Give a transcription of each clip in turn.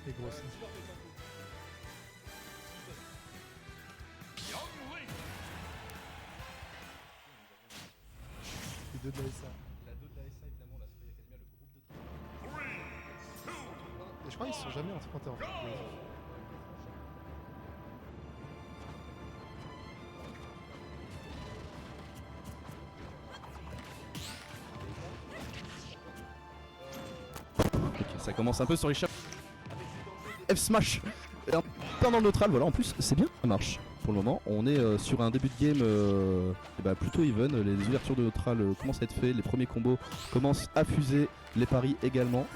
est grosse. Les deux de la SA. La 2 de la SA, évidemment, la Soleil Academia, le groupe de travail. Et je crois qu'ils se sont jamais affrontés en fait. Ça commence un peu sur les chapeaux. F-Smash un pain dans le neutral, voilà, en plus c'est bien, ça marche. Pour le moment, on est sur un début de game plutôt even. Les ouvertures de neutral commencent à être faites, les premiers combos commencent à fuser, les paris également.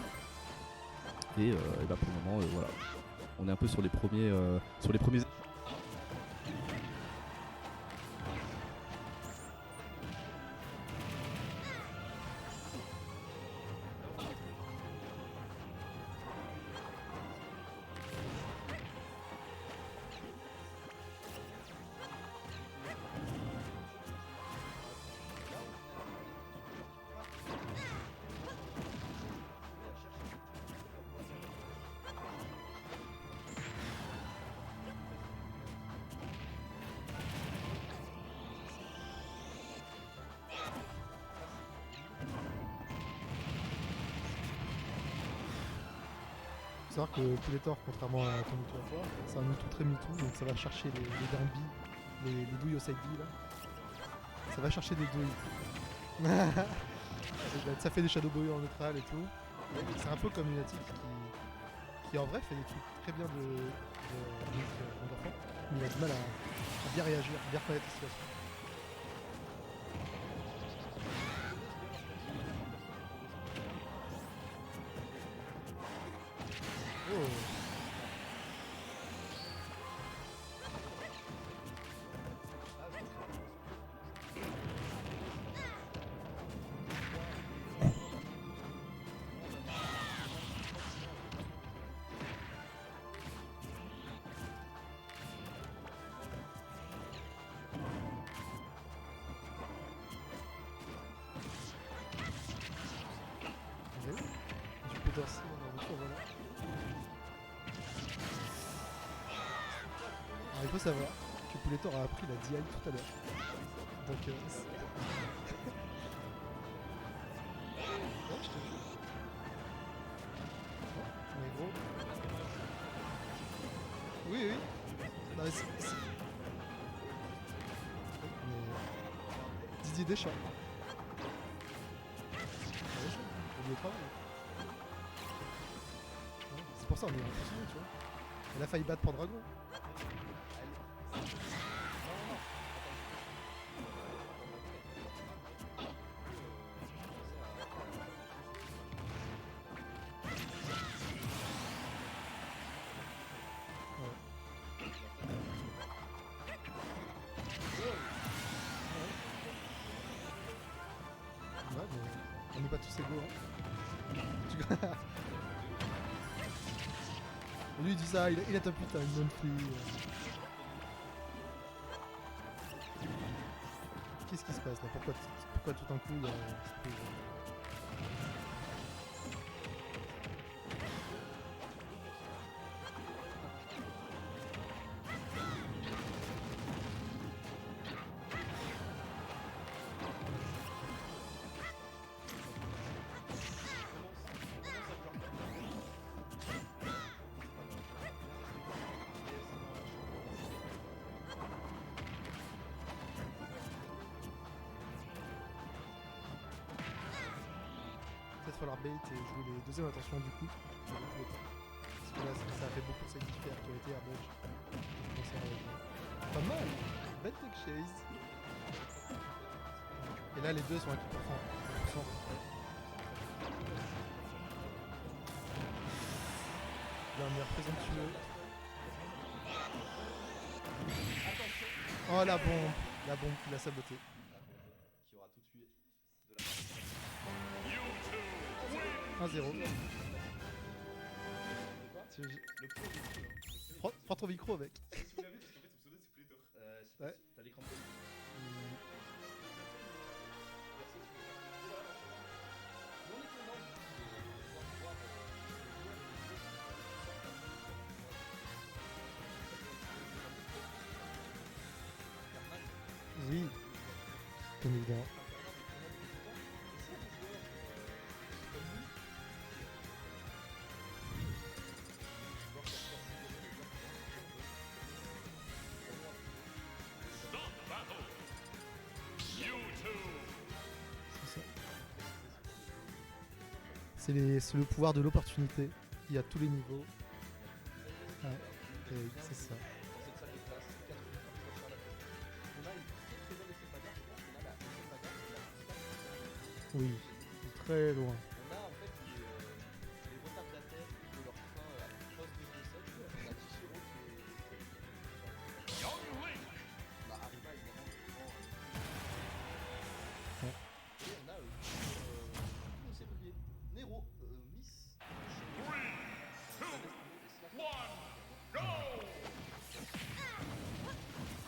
Et pour le moment, voilà, on est un peu sur les premiers. Faut savoir que Predator, contrairement à ton Mewtwo à toi, c'est un Mewtwo très Mewtwo, donc ça va chercher les Derby, les douilles au side B là. Ça va chercher des douilles. Ça fait des Shadow Boy en neutral et tout. C'est un peu comme Lunatic qui en vrai fait des trucs très bien de Wonderfall, mais il a du mal à bien réagir, à bien connaître la situation. Oh. Du potentiel dans la voiture, voilà. Alors il faut savoir que Pouletor a appris la DI tout à l'heure. Donc ouais, je te jure. Mais gros. Oui, oui. Non, mais mais Didier Deschamps. Le travail. Ouais, c'est pour ça on est impressionné, tu vois. Elle a failli battre Pendragon. Ouais, mais on n'est pas tous égaux, hein. Lui il dit ça, il a top 8 à une bonne fille. Qu'est-ce qui se passe là? Pourquoi tout d'un coup il y a... Peut-être falloir bait et jouer les deuxièmes attentions du coup. Parce que là ça a fait beaucoup sacrifier actualité à Budge. Pas mal! Belle tech chase. Et là les deux sont à 100%. Dernier présomptueux. Oh la bombe qui l'a saboté. Qui aura tout tué. 1-0. Prends ton micro mec. Si vous l'avez, parce qu'en fait, vous c'est Predator. Ouais. T'as l'écran de bien évidemment. C'est ça. C'est le pouvoir de l'opportunité. Il y a tous les niveaux. Ah, et c'est ça. Dans cette salle de classe, 4 minutes pour sortir la tête. On a une très bonne essai bagarre, je pense qu'on a la essai bagarre qui est la plus Oui, c'est très loin. On a en fait les retardataires de leur train à poste de recette. On a Tichiro qui est. On a Arima évidemment qui prend. Ouais. Et on a c'est oublié. Nero, Miss.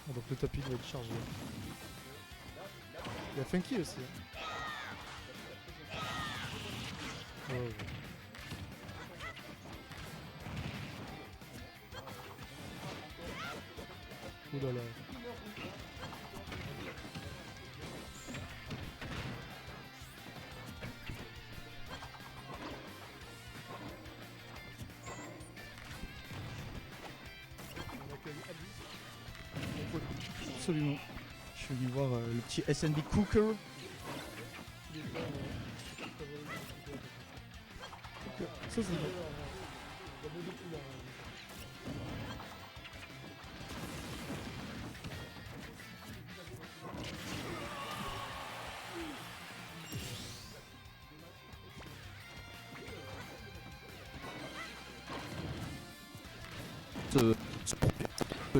Ah, donc le top 8 va être chargé. Il y a Funky aussi. Ouais, ouais. Ouh là là. On accueille Ali. Absolument. Je suis venu voir le petit SNB Cooker. Ça c'est bon.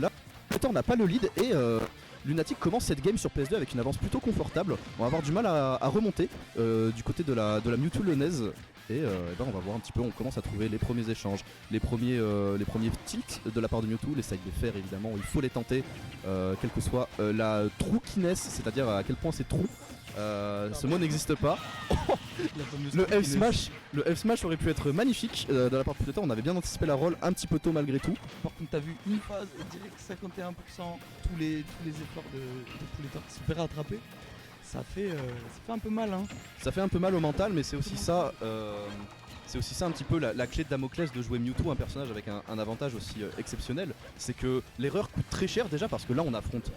Là, on n'a pas le lead et Lunatic commence cette game sur PS2 avec une avance plutôt confortable. On va avoir du mal à remonter du côté de la Mewtwo lyonnaise. Et, ben on va voir un petit peu, on commence à trouver les premiers échanges, les premiers tilts de la part de Mewtwo, les side de fer évidemment, il faut les tenter, quelle que soit la trookiness, c'est-à-dire à quel point c'est trou. Ce mot n'existe pas. Le F smash aurait pu être magnifique de la part de Predator, on avait bien anticipé la roll un petit peu tôt malgré tout. Par contre t'as vu une phase et direct 51%, tous les efforts de Predator qui se fait rattraper. Ça fait un peu mal hein. Ça fait un peu mal au mental, mais c'est aussi ça un petit peu la clé de Damoclès de jouer Mewtwo, un personnage avec un avantage aussi exceptionnel. C'est que l'erreur coûte très cher déjà parce que là on affronte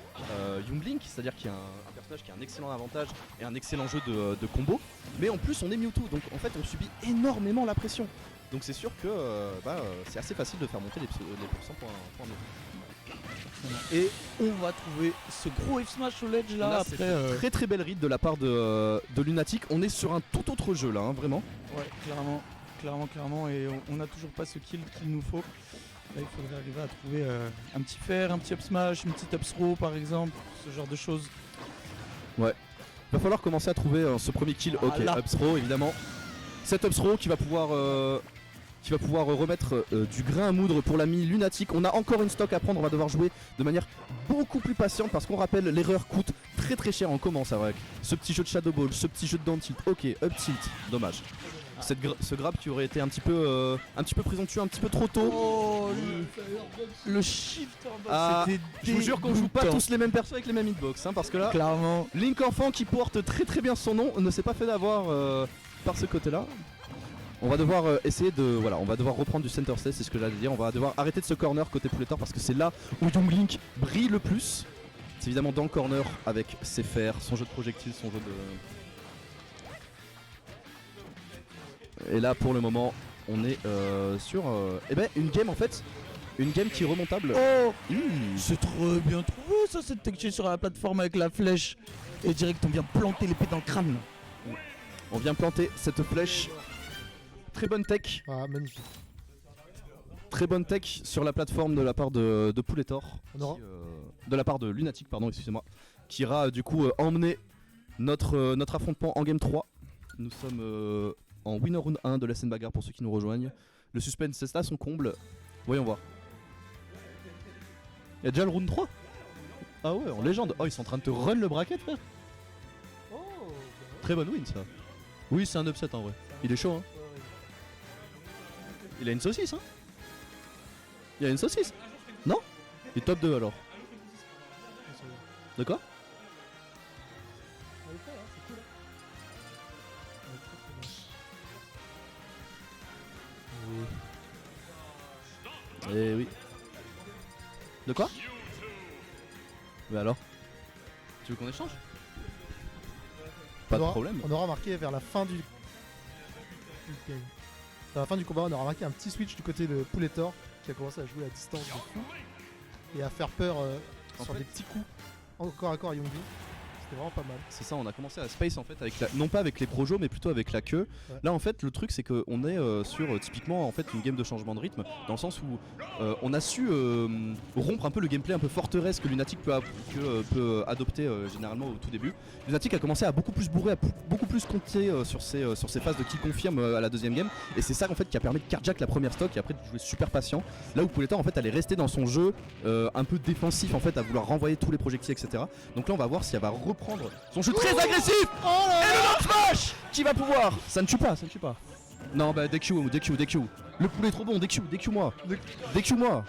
Young Link, c'est-à-dire qu'il y a un personnage qui a un excellent avantage et un excellent jeu de combo. Mais en plus on est Mewtwo, donc en fait on subit énormément la pression. Donc c'est sûr que c'est assez facile de faire monter les pourcents pour un Mewtwo. Et on va trouver ce gros F-Smash au ledge là, C'est après. une très très belle read de la part de Lunatic. On est sur un tout autre jeu là, hein, vraiment. Ouais, clairement, et on n'a toujours pas ce kill qu'il nous faut. Là, il faudrait arriver à trouver un petit fer, un petit up smash, une petite up throw par exemple, ce genre de choses. Va falloir commencer à trouver ce premier kill. Ok, Voilà. up throw évidemment. Cet up throw qui va pouvoir remettre du grain à moudre pour l'ami Lunatic. On a encore une stock à prendre, on va devoir jouer de manière beaucoup plus patiente parce qu'on rappelle l'erreur coûte très très cher en commence avec ce petit jeu de Shadow Ball, ce petit jeu de down tilt. Ok, up tilt, dommage. Ce grab qui aurait été un petit peu présomptueux, un petit peu trop tôt. Oh, le shifter box, Ah, c'était je vous jure qu'on joue pas dégoûtant. tous les mêmes persos avec les mêmes hitbox, hein, parce que là, Clairement. Link enfant qui porte très très bien son nom ne s'est pas fait d'avoir par ce côté-là. On va devoir essayer de... Voilà, on va devoir reprendre du center stage, c'est ce que j'allais dire. On va devoir arrêter de ce corner côté Predator parce que c'est là où Young Link brille le plus. C'est évidemment dans le corner avec ses fers, son jeu de projectiles, son jeu de... Et là pour le moment on est sur une game en fait. Une game qui est remontable. Oh, Mmh. c'est très bien trouvé ça, cette texture sur la plateforme avec la flèche. Et direct on vient planter l'épée dans le crâne. On vient planter cette flèche. Très bonne tech. Ah, magnifique. Très bonne tech sur la plateforme de la part de Predator. On aura- De la part de Lunatic, pardon, excusez-moi. Qui ira du coup emmener notre affrontement en game 3. Nous sommes en winner round 1 de la scène bagarre pour ceux qui nous rejoignent. Le suspense c'est là son comble. Voyons voir. Il y a déjà le round 3. Ah ouais, en légende. Oh, ils sont en train de te run le bracket, frère. Très bonne win ça. Oui, c'est un upset en vrai. Il est chaud, hein. Il a une saucisse, hein. Il a une saucisse. Non. Il est top 2 alors. De quoi? Eh oui. De quoi? Mais alors? Tu veux qu'on échange? Pas de problème. On aura marqué vers la fin du game. Vers la fin du combat, on aura marqué un petit switch du côté de Pouletor qui a commencé à jouer à distance de fou et à faire peur sur fait- des petits coups encore à corps à Youngbi. C'était vraiment pas mal. C'est ça, on a commencé à space en fait avec la... non pas avec les projos mais plutôt avec la queue. Ouais. Là en fait le truc c'est qu'on est sur typiquement en fait une game de changement de rythme dans le sens où on a su rompre un peu le gameplay un peu forteresse que Lunatic peut adopter généralement au tout début. Lunatic a commencé à beaucoup plus bourrer, à beaucoup plus compter sur ses phases de kill confirme à la deuxième game et c'est ça en fait qui a permis de carjack la première stock et après de jouer super patient. Là où Pouletor en fait allait rester dans son jeu un peu défensif en fait à vouloir renvoyer tous les projectiles etc. Donc là on va voir si elle va reprendre son jeu très agressif et le down smash qui va pouvoir. Ça ne tue pas, ça ne tue pas. Non bah DQ. Le poulet est trop bon, DQ moi. DQ moi.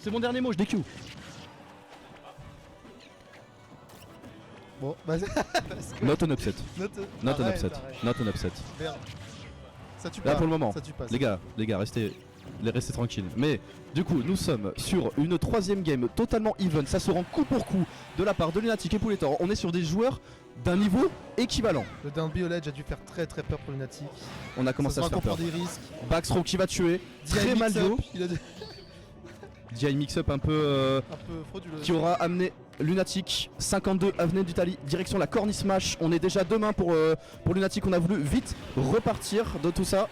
C'est mon dernier mot, je DQ. Bon, vas-y. Parce que- Not an upset. Note- Not an arrête, upset. arrête. Not an upset. Merde. Ça tue Là pas. pour le moment. Ça tue pas. Les gars, restez tranquilles. Mais du coup, nous sommes sur une troisième game totalement even. Ça se rend coup pour coup de la part de Lunatic et Pouletor. On est sur des joueurs d'un niveau équivalent. Le down B au ledge a dû faire très peur pour Lunatic. On a commencé à se faire peur. des risques. Backthrow qui va tuer. Très DI mal mix-up, joué. il a DI mix-up un peu un peu frauduleux. qui aura amené Lunatic 52 avenue d'Italie direction la corny smash. On est déjà demain pour Lunatic. On a voulu vite repartir de tout ça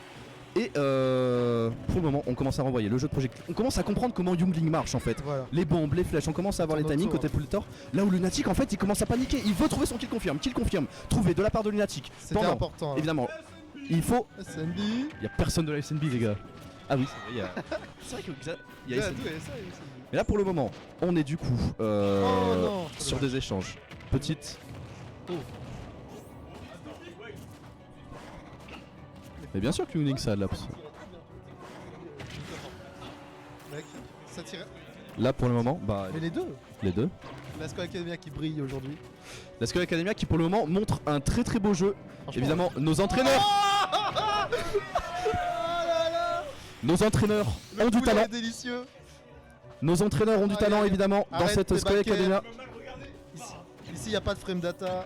et pour le moment on commence à renvoyer le jeu de projectile. On commence à comprendre comment Youngling marche en fait. Voilà. Les bombes, les flèches, on commence à avoir les Tourne timings autour, côté Pouletor. Là où Lunatic en fait il commence à paniquer. Il veut trouver son kill confirme. Trouvé de la part de Lunatic. C'était Pendant, important. Là. évidemment, il faut. SNB. Il y a personne de la SNB les gars. Ah oui, c'est vrai, il y a. C'est vrai qu'il y a SNB. Mais là pour le moment, on est du coup Oh non. sur des échanges. Petite. Oh. Mais bien sûr que Youngling ça lapse. Mec, ça tire. Là pour le moment, bah Mais les deux. les deux. La Skull Academia qui brille aujourd'hui. La Skull Academia qui pour le moment montre un très beau jeu. Franchement, Évidemment, nos entraîneurs Nos entraîneurs le ont du poulet talent. est délicieux. Nos entraîneurs ont du Aïe, talent aïe. évidemment dans Arrête cette tes Skull backers. Academia. Ici, il n'y a pas de frame data.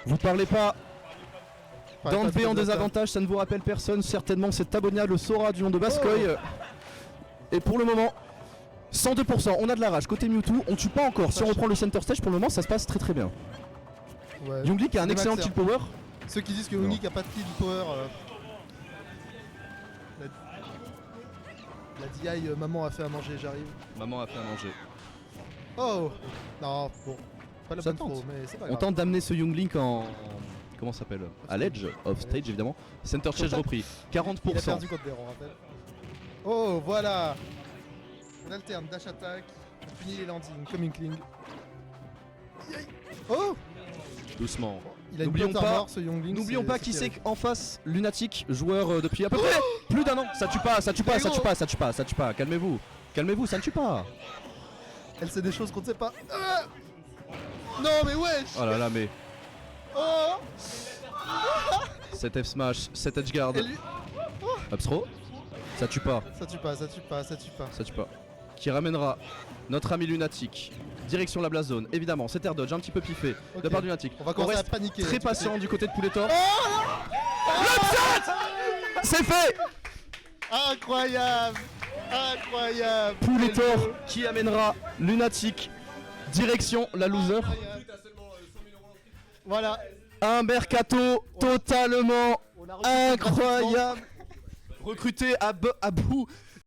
Vous parlez pas Enfin, d'Ant pas de B en frame data. désavantage, ça ne vous rappelle personne. Certainement cet Abonia le saura du nom de Bascoy. Et pour le moment, 102%, on a de la rage. Côté Mewtwo, on tue pas encore. Si on reprend le center stage, pour le moment ça se passe très bien. Ouais. Youngli qui a un C'est excellent Maxer. kill power. Ceux qui disent que Non. Unique a pas de kill power. La DI, maman a fait à manger, j'arrive. Maman a fait à manger. Oh non, bon. Pas la Ça bonne tente. throw, mais c'est pas On grave. tente d'amener ce Younglink en. Comment ça s'appelle? À l'edge, off stage évidemment. Center stage repris. Il a 40%. perdu contre Béron, on rappelle. Oh, voilà. On alterne dash attack, on finit les landings comme Inkling. Aïe. Oh, Doucement. il a une N'oublions plot pas- armor ce Youngling. N'oublions pas qui c'est terrible. en face, Lunatic, joueur depuis à peu près plus d'un an. Ça tue pas, ça tue pas, ça tue pas, ça tue pas, ça tue pas. Calmez-vous, calmez-vous, ça ne tue pas. Elle sait des choses qu'on ne sait pas. Ah non mais wesh. Oh là là, mais Oh. cet F smash, cet edge guard, Et lui- upthrow, ça tue pas, Ça tue pas, ça tue pas, ça tue pas. ça tue pas. Qui ramènera notre ami Lunatic direction la blast zone. Évidemment, cet air dodge un petit peu piffé de Ok. part du Lunatic. On va commencer à reste paniquer. très tu sais. patient du côté de Pouletor. Oh C'est fait. Incroyable. Incroyable. Pouletor qui amènera Lunatic direction la loser. Voilà. Un mercato totalement On a recruté gratuitement. incroyable. Recruté à bout